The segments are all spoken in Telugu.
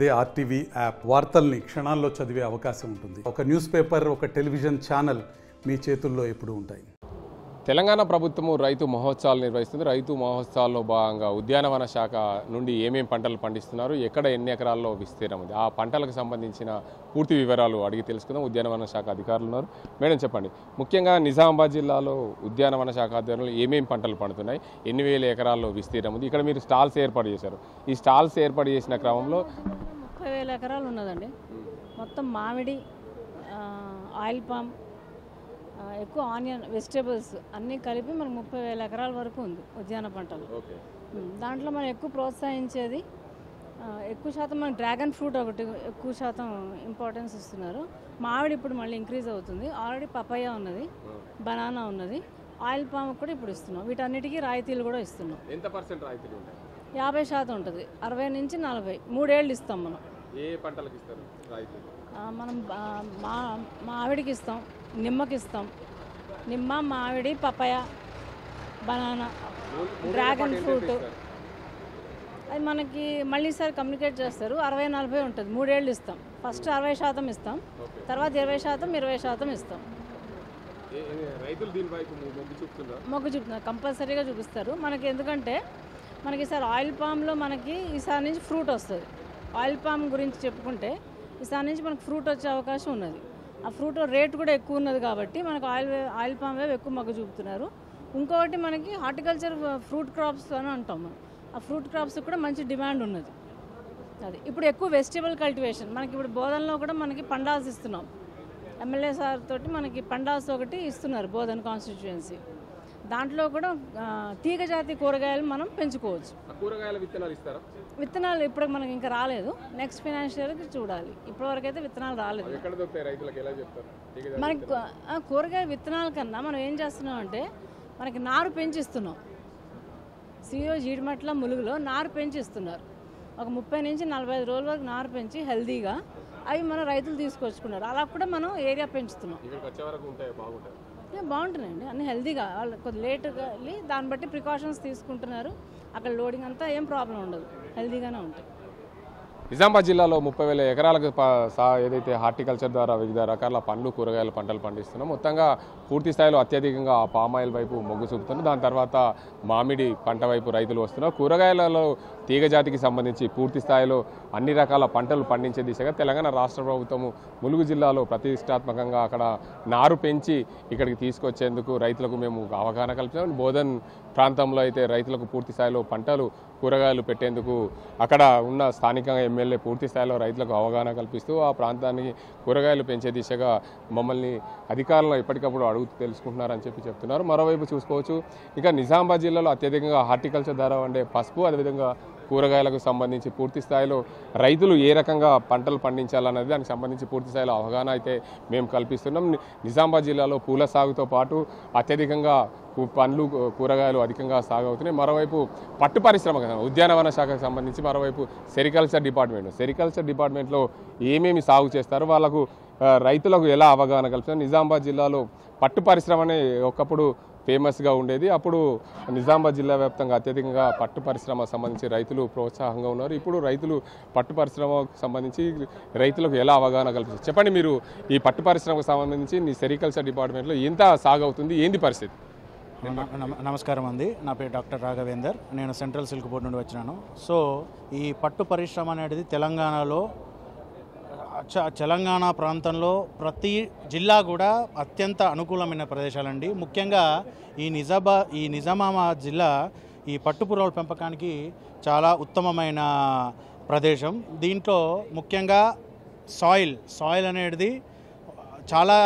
అదే ఆర్టీవీ యాప్ వార్తల్ని క్షణాల్లో చదివే అవకాశం ఉంటుంది. ఒక న్యూస్ పేపర్, ఒక టెలివిజన్ ఛానల్ మీ చేతుల్లో ఎప్పుడూ ఉంటాయి. తెలంగాణ ప్రభుత్వము రైతు మహోత్సవాలు నిర్వహిస్తుంది. రైతు మహోత్సవాల్లో భాగంగా ఉద్యానవన శాఖ నుండి ఏమేం పంటలు పండిస్తున్నారు, ఎక్కడ ఎన్ని ఎకరాల్లో విస్తీర్ణం ఉంది, ఆ పంటలకు సంబంధించిన పూర్తి వివరాలు అడిగి తెలుసుకుందాం. ఉద్యానవన శాఖ అధికారులు ఉన్నారు. మేడం చెప్పండి, ముఖ్యంగా నిజామాబాద్ జిల్లాలో ఉద్యానవన శాఖ ఆధ్వర్యంలో ఏమేం పంటలు పండుతున్నాయి, ఎన్ని వేల ఎకరాల్లో విస్తీర్ణం ఉంది, ఇక్కడ మీరు స్టాల్స్ ఏర్పాటు చేశారు. ఈ స్టాల్స్ ఏర్పాటు చేసిన క్రమంలో 30,000 ఎకరాలు ఉన్నదండి. మొత్తం మామిడి, ఆయిల్ పామ్, ఎక్కువ ఆనియన్, వెజిటేబుల్స్ అన్నీ కలిపి మనకు 30,000 ఎకరాల వరకు ఉంది ఉద్యాన పంటలు. దాంట్లో మనం ఎక్కువ ప్రోత్సహించేది, ఎక్కువ శాతం మనకి డ్రాగన్ ఫ్రూట్ ఒకటి ఎక్కువ శాతం ఇంపార్టెన్స్ ఇస్తున్నారు. మామిడి ఇప్పుడు మళ్ళీ ఇంక్రీజ్ అవుతుంది. ఆల్రెడీ పపాయ ఉన్నది, బనానా ఉన్నది, ఆయిల్ పామ్ కూడా ఇప్పుడు ఇస్తున్నాం. వీటన్నిటికీ రాయితీలు కూడా ఇస్తున్నాం. ఎంత పర్సెంట్ రాయితీలు ఉంటాయి? 50% ఉంటుంది. 60 నుంచి 40, 3 ఏళ్ళు ఇస్తాం మనం. ఏ పంటలకు ఇస్తారు రాయితీలు? మనం మామిడికి ఇస్తాం, నిమ్మకి ఇస్తాం. నిమ్మ, మామిడి, పపాయ, బనానా, డ్రాగన్ ఫ్రూట్. అది మనకి మళ్ళీ సార్ కమ్యూనికేట్ చేస్తారు. 60-40 ఉంటుంది. 3 ఏళ్ళు ఇస్తాం. ఫస్ట్ 60% ఇస్తాం, తర్వాత 20%, 20% ఇస్తాం. మొగ్గు చూపుతున్నారు, కంపల్సరీగా చూపిస్తారు మనకి. ఎందుకంటే మనకి ఈసారి ఆయిల్ పామ్లో మనకి ఈసారి నుంచి ఫ్రూట్ వస్తుంది. ఆయిల్ పామ్ గురించి చెప్పుకుంటే ఈసారి నుంచి మనకు ఫ్రూట్ వచ్చే అవకాశం ఉన్నది. ఆ ఫ్రూట్ రేట్ కూడా ఎక్కువ ఉన్నది కాబట్టి మనకు ఆయిల్ పామ్ వేవ్ ఎక్కువ మొగ్గు చూపుతున్నారు. ఇంకొకటి మనకి హార్టికల్చర్ ఫ్రూట్ క్రాప్స్ అని అంటాం మనం. ఆ ఫ్రూట్ క్రాప్స్ కూడా మంచి డిమాండ్ ఉన్నది. అది ఇప్పుడు ఎక్కువ వెజిటేబుల్ కల్టివేషన్ మనకి ఇప్పుడు బోధనలో కూడా మనకి పండాల్స్ ఇస్తున్నాం. ఎమ్మెల్యే సార్ తోటి మనకి పండాల్స్ ఒకటి ఇస్తున్నారు బోధన కాన్స్టిట్యుయెన్సీ. దాంట్లో కూడా తీగ జాతి కూరగాయలు మనం పెంచుకోవచ్చు. కూరగాయల విత్తనాలు ఇస్తారా? విత్తనాలు ఇప్పుడు మనకి ఇంకా రాలేదు. నెక్స్ట్ ఫైనాన్షియల్కి చూడాలి. ఇప్పటివరకు అయితే విత్తనాలు రాలేదు. మనకి కూరగాయ విత్తనాల కన్నా మనం ఏం చేస్తున్నాం అంటే మనకి నారు పెంచిస్తున్నాం. సియో జీడిమట్ల ములుగులో నారు పెంచిస్తున్నారు. ఒక 30 నుంచి 45 రోజుల వరకు నారు పెంచి హెల్దీగా అవి మన రైతులు తీసుకొచ్చుకున్నారు. అలా కూడా మనం ఏరియా పెంచుతున్నాం. బాగుంటున్నాయండి అన్నీ హెల్దీగా. వాళ్ళు కొద్దిగా లేట్గా వెళ్ళి దాన్ని బట్టి ప్రికాషన్స్ తీసుకుంటున్నారు. అక్కడ లోడింగ్ అంతా ఏం ప్రాబ్లం ఉండదు, హెల్దీగానే ఉంటాయి. నిజామాబాద్ జిల్లాలో 30,000 ఎకరాలకు ఏదైతే హార్టికల్చర్ ద్వారా వివిధ రకాల పండ్లు, కూరగాయల పంటలు పండిస్తున్నాం. మొత్తంగా పూర్తి స్థాయిలో అత్యధికంగా పామాయిల్ వైపు మొగ్గు చూపుతున్నారు. దాని తర్వాత మామిడి పంట వైపు రైతులు వస్తున్నారు. కూరగాయలలో తీగజాతికి సంబంధించి పూర్తి స్థాయిలో అన్ని రకాల పంటలు పండించే దిశగా తెలంగాణ రాష్ట్ర ప్రభుత్వము ములుగు జిల్లాలో ప్రతిష్టాత్మకంగా అక్కడ నారు పెంచి ఇక్కడికి తీసుకొచ్చేందుకు రైతులకు మేము అవగాహన కల్పించాము. బోధన్ ప్రాంతంలో అయితే రైతులకు పూర్తి స్థాయిలో పంటలు, కూరగాయలు పెట్టేందుకు అక్కడ ఉన్న స్థానికంగా ఎమ్మెల్యే పూర్తి స్థాయిలో రైతులకు అవగాహన కల్పిస్తూ ఆ ప్రాంతానికి కూరగాయలు పెంచే దిశగా మమ్మల్ని అధికారులు ఎప్పటికప్పుడు అడుగుతూ తెలుసుకుంటున్నారని చెప్తున్నారు. మరోవైపు చూసుకోవచ్చు, ఇక నిజామాబాద్ జిల్లాలో అత్యధికంగా హార్టికల్చర్ ద్వారా ఉండే పసుపు, అదేవిధంగా కూరగాయలకు సంబంధించి పూర్తి స్థాయిలో రైతులు ఏ రకంగా పంటలు పండించాలన్నది దానికి సంబంధించి పూర్తి స్థాయిలో అవగాహన అయితే మేము కల్పిస్తున్నాం. నిజామాబాద్ జిల్లాలో పూల సాగుతో పాటు అత్యధికంగా పండ్లు, కూరగాయలు అధికంగా సాగు అవుతున్నాయి. మరోవైపు పట్టు పరిశ్రమ, ఉద్యానవన శాఖకు సంబంధించి మరోవైపు సెరికల్చర్ డిపార్ట్మెంట్లో ఏమేమి సాగు చేస్తారో వాళ్ళకు రైతులకు ఎలా అవగాహన కల్పిస్తారు. నిజామాబాద్ జిల్లాలో పట్టు పరిశ్రమనే ఒకప్పుడు ఫేమస్గా ఉండేది. అప్పుడు నిజామాబాద్ జిల్లా వ్యాప్తంగా అత్యధికంగా పట్టు పరిశ్రమ సంబంధించి రైతులు ప్రోత్సాహంగా ఉన్నారు. ఇప్పుడు రైతులు పట్టు పరిశ్రమకు సంబంధించి రైతులకు ఎలా అవగాహన కల్పిస్తారు? చెప్పండి, మీరు ఈ పట్టు పరిశ్రమకు సంబంధించి మీ సెరికల్చర్ డిపార్ట్మెంట్లో ఎంత సాగు అవుతుంది, ఏంది పరిస్థితి? నమస్కారం అండి, నా పేరు డాక్టర్ రాఘవేందర్. నేను సెంట్రల్ సిల్క్ బోర్డు నుండి వచ్చినాను. సో ఈ పట్టు పరిశ్రమ అనేది తెలంగాణ ప్రాంతంలో ప్రతి జిల్లా కూడా అత్యంత అనుకూలమైన ప్రదేశాలండి. ముఖ్యంగా ఈ నిజామాబాద్ జిల్లా ఈ పట్టుపురుగుల పెంపకానికి చాలా ఉత్తమమైన ప్రదేశం. దీంట్లో ముఖ్యంగా సాయిల్ అనేది చాలా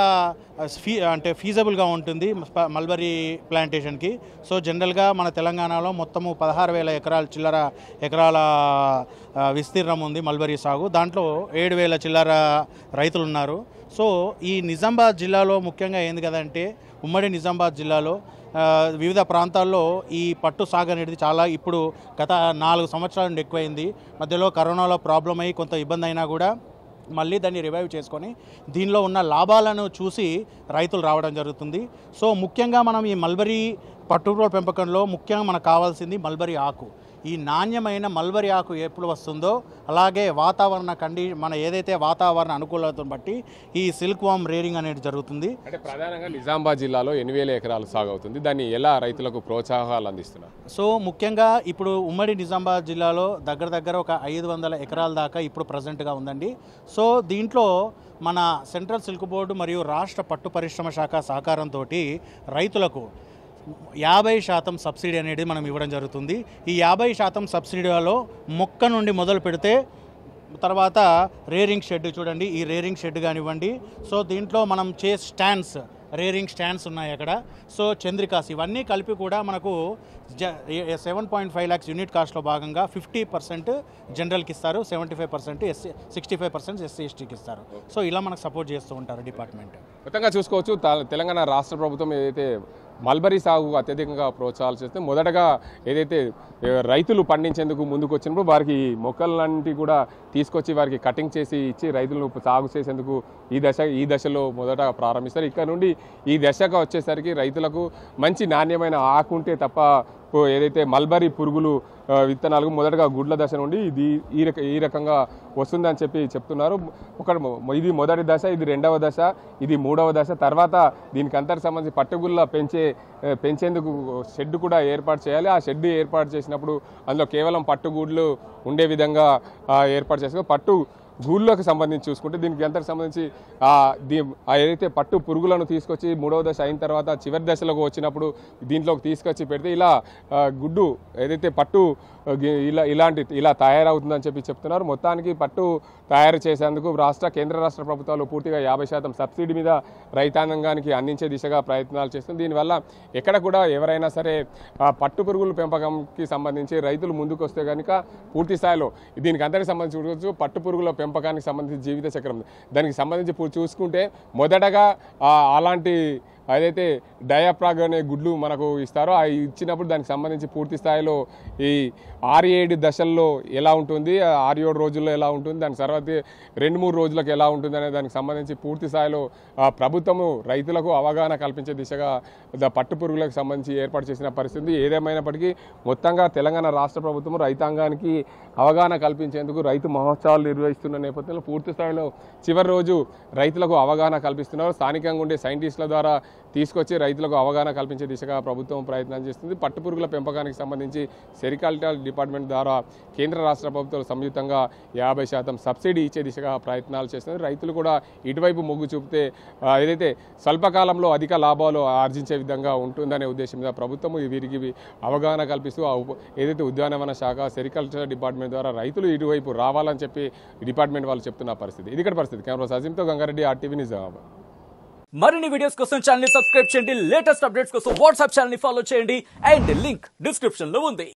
ఫీజబుల్గా ఉంటుంది మల్బరీ ప్లాంటేషన్కి. సో జనరల్గా మన తెలంగాణలో మొత్తము 16,000 ఎకరాల విస్తీర్ణం ఉంది మల్బరీ సాగు. దాంట్లో 7,000 చిల్లర రైతులు ఉన్నారు. సో ఈ నిజామాబాద్ జిల్లాలో ముఖ్యంగా ఏంది కదంటే, ఉమ్మడి నిజామాబాద్ జిల్లాలో వివిధ ప్రాంతాల్లో ఈ పట్టు సాగు అనేది చాలా ఇప్పుడు గత 4 సంవత్సరాల నుండి ఎక్కువైంది. మధ్యలో కరోనాలో ప్రాబ్లం అయ్యి కొంత ఇబ్బంది అయినా కూడా మళ్ళీ దాన్ని రివైవ్ చేసుకొని దీనిలో ఉన్న లాభాలను చూసి రైతులు రావడం జరుగుతుంది. సో ముఖ్యంగా మనం ఈ మల్బరీ పట్టుపురుగుల పెంపకంలో ముఖ్యంగా మనకు కావాల్సింది మల్బరీ ఆకు. ఈ నాణ్యమైన మల్బరీ ఆకు ఎప్పుడు వస్తుందో అలాగే మన ఏదైతే వాతావరణ అనుకూలతను బట్టి ఈ సిల్క్ వామ్ రేరింగ్ అనేది జరుగుతుంది. అంటే ప్రధానంగా నిజామాబాద్ జిల్లాలో 8,000 ఎకరాలు సాగు అవుతుంది. దాన్ని ఎలా రైతులకు ప్రోత్సాహాలు అందిస్తున్నారు? సో ముఖ్యంగా ఇప్పుడు ఉమ్మడి నిజామాబాద్ జిల్లాలో దగ్గర ఒక 500 ఎకరాల దాకా ఇప్పుడు ప్రజెంట్గా ఉందండి. సో దీంట్లో మన సెంట్రల్ సిల్క్ బోర్డు మరియు రాష్ట్ర పట్టు పరిశ్రమ శాఖ సహకారంతో రైతులకు 50% సబ్సిడీ అనేది మనం ఇవ్వడం జరుగుతుంది. ఈ 50% సబ్సిడీలో మొక్క నుండి మొదలు పెడితే తర్వాత రేరింగ్ షెడ్ చూడండి, ఈ రేరింగ్ షెడ్ కానివ్వండి. సో దీంట్లో మనం రేరింగ్ స్టాండ్స్ ఉన్నాయి అక్కడ. సో చంద్రికాస్ ఇవన్నీ కలిపి కూడా మనకు 7.5 lakhs యూనిట్ కాస్ట్లో భాగంగా 50% జనరల్కి ఇస్తారు, 75% SC 65% SC STకి ఇస్తారు. సో ఇలా మనకు సపోర్ట్ చేస్తూ ఉంటారు డిపార్ట్మెంట్. మొత్తంగా చూసుకోవచ్చు తెలంగాణ రాష్ట్ర ప్రభుత్వం ఏదైతే మల్బరీ సాగు అత్యధికంగా ప్రోత్సాహాలు చేస్తే మొదటగా ఏదైతే రైతులు పండించేందుకు ముందుకు వచ్చినప్పుడు వారికి మొక్కలన్నింటి కూడా తీసుకొచ్చి వారికి కటింగ్ చేసి ఇచ్చి రైతులను సాగు చేసేందుకు ఈ దశలో మొదట ప్రారంభిస్తారు. ఇక్కడ నుండి ఈ దశగా వచ్చేసరికి రైతులకు మంచి నాణ్యమైన ఆకుంటే తప్ప ఏదైతే మల్బరీ పురుగులు విత్తనాలకు మొదటగా గుడ్ల దశ నుండి ఈ రకంగా వస్తుందని చెప్తున్నారు. ఇది మొదటి దశ, ఇది రెండవ దశ, ఇది మూడవ దశ. తర్వాత దీనికి అంతకు సంబంధించి పట్టుగుళ్ళ పెంచేందుకు షెడ్ కూడా ఏర్పాటు చేయాలి. ఆ షెడ్ ఏర్పాటు చేసినప్పుడు అందులో కేవలం పట్టుగూడ్లు ఉండే విధంగా ఏర్పాటు చేసుకోవాలి. పట్టు గూళ్ళకు సంబంధించి చూసుకుంటే దీనికి అంతకు సంబంధించి ఏదైతే పట్టు పురుగులను తీసుకొచ్చి మూడవ దశ అయిన తర్వాత చివరి దశలోకి వచ్చినప్పుడు దీంట్లోకి తీసుకొచ్చి పెడితే ఇలా గుడ్డు ఏదైతే పట్టు ఇలా తయారవుతుందని చెప్తున్నారు. మొత్తానికి పట్టు తయారు చేసేందుకు కేంద్ర రాష్ట్ర ప్రభుత్వాలు పూర్తిగా 50% సబ్సిడీ మీద రైతాంగానికి అందించే దిశగా ప్రయత్నాలు చేస్తుంది. దీనివల్ల ఎక్కడ కూడా ఎవరైనా సరే పట్టు పురుగుల పెంపకంకి సంబంధించి రైతులు ముందుకు వస్తే కనుక పూర్తి స్థాయిలో దీనికి అంతటికి సంబంధించి పట్టు పురుగుల పెంపకానికి సంబంధించి జీవిత చక్రం దానికి సంబంధించి చూసుకుంటే మొదటగా అలాంటి ఏదైతే డయాప్రాగ్ అనే గుడ్లు మనకు ఇస్తారో అవి ఇచ్చినప్పుడు దానికి సంబంధించి పూర్తి స్థాయిలో ఈ 6-7 దశల్లో ఎలా ఉంటుంది, 6-7 రోజుల్లో ఎలా ఉంటుంది, దాని తర్వాత 2-3 రోజులకు ఎలా ఉంటుంది అనే దానికి సంబంధించి పూర్తి స్థాయిలో ప్రభుత్వము రైతులకు అవగాహన కల్పించే దిశగా పట్టు పురుగులకు సంబంధించి ఏర్పాటు చేసిన పరిస్థితి. ఏదేమైనప్పటికీ మొత్తంగా తెలంగాణ రాష్ట్ర ప్రభుత్వం రైతాంగానికి అవగాహన కల్పించేందుకు రైతు మహోత్సవాలు నిర్వహిస్తున్న నేపథ్యంలో పూర్తి స్థాయిలో చివరి రోజు రైతులకు అవగాహన కల్పిస్తున్నారు. స్థానికంగా ఉండే సైంటిస్టుల ద్వారా తీసుకొచ్చి రైతులకు అవగాహన కల్పించే దిశగా ప్రభుత్వం ప్రయత్నం చేస్తుంది. పట్టుపురుగుల పెంపకానికి సంబంధించి సెరికల్చర్ డిపార్ట్మెంట్ ద్వారా కేంద్ర రాష్ట్ర ప్రభుత్వాలు సంయుక్తంగా 50% సబ్సిడీ ఇచ్చే దిశగా ప్రయత్నాలు చేస్తున్నారు. రైతులు కూడా ఇటువైపు మొగ్గు చూపితే ఏదైతే స్వల్పకాలంలో అధిక లాభాలు ఆర్జించే విధంగా ఉంటుందనే ఉద్దేశం మీద ప్రభుత్వం వీరికి అవగాహన కల్పిస్తూ ఏదైతే ఉద్యానవన శాఖ సెరికల్చర్ డిపార్ట్మెంట్ ద్వారా రైతులు ఇటువైపు రావాలని చెప్పి డిపార్ట్మెంట్ వాళ్ళు చెప్తున్న పరిస్థితి. ఇది ఇక్కడ పరిస్థితి. కెమెరా సజీంతో గంగారెడ్డి, RTV నిజామాబాద్. మరిన్ని వీడియోస్ కోసం ఛానల్ ని సబ్స్క్రైబ్ చేయండి. లేటెస్ట్ అప్డేట్స్ కోసం వాట్సాప్ ఛానల్ ని ఫాలో చేయండి. అండ్ లింక్ డిస్క్రిప్షన్ లో ఉంది.